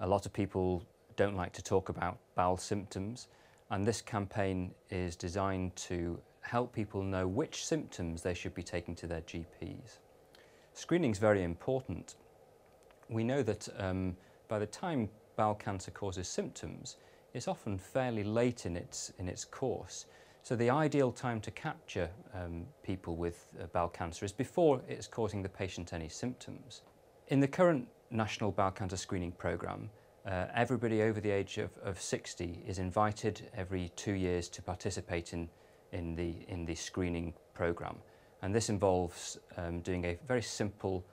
A lot of people don't like to talk about bowel symptoms, and this campaign is designed to help people know which symptoms they should be taking to their GPs. Screening is very important. We know that by the time bowel cancer causes symptoms, it's often fairly late in its course. So the ideal time to capture people with bowel cancer is before it's causing the patient any symptoms. In the current National Bowel Cancer Screening Programme, everybody over the age of 60 is invited every 2 years to participate in the screening programme. And this involves doing a very simple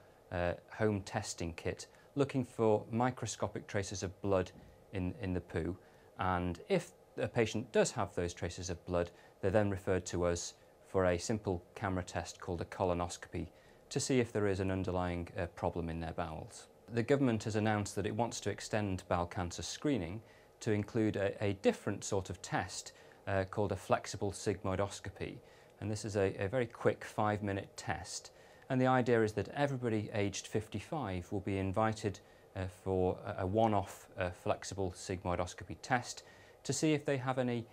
home testing kit, looking for microscopic traces of blood in the poo. And if a patient does have those traces of blood, they're then referred to us for a simple camera test called a colonoscopy to see if there is an underlying problem in their bowels. The government has announced that it wants to extend bowel cancer screening to include a different sort of test called a flexible sigmoidoscopy. And this is a very quick 5-minute test. And the idea is that everybody aged 55 will be invited for a one-off flexible sigmoidoscopy test to see if they have any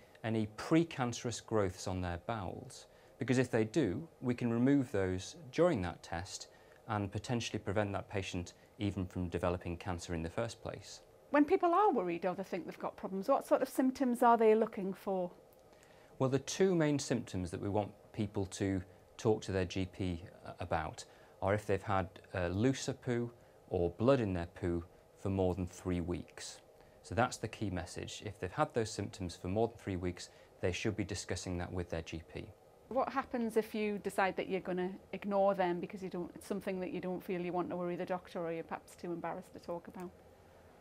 precancerous growths on their bowels. Because if they do, we can remove those during that test and potentially prevent that patient even from developing cancer in the first place. When people are worried or they think they've got problems, what sort of symptoms are they looking for? Well, the two main symptoms that we want people to talk to their GP about are if they've had looser poo or blood in their poo for more than 3 weeks. So that's the key message. If they've had those symptoms for more than 3 weeks, they should be discussing that with their GP. What happens if you decide that you're going to ignore them because it's something that you don't feel you want to worry the doctor, or you're perhaps too embarrassed to talk about?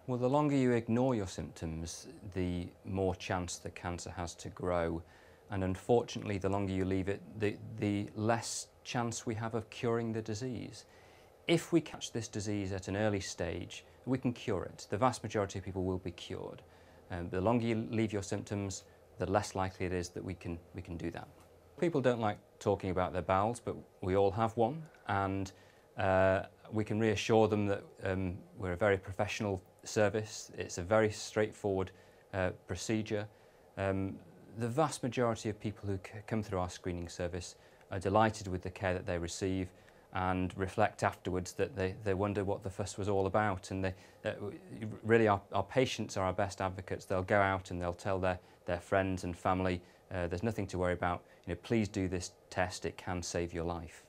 Well, the longer you ignore your symptoms, the more chance the cancer has to grow. And unfortunately, the longer you leave it, the less chance we have of curing the disease. If we catch this disease at an early stage, we can cure it. The vast majority of people will be cured. The longer you leave your symptoms, the less likely it is that we can do that. People don't like talking about their bowels, but we all have one, and we can reassure them that we're a very professional service. It's a very straightforward procedure. The vast majority of people who come through our screening service are delighted with the care that they receive and reflect afterwards that they wonder what the fuss was all about. And really our patients are our best advocates. They'll go out and they'll tell their friends and family, there's nothing to worry about. Please do this test, it can save your life.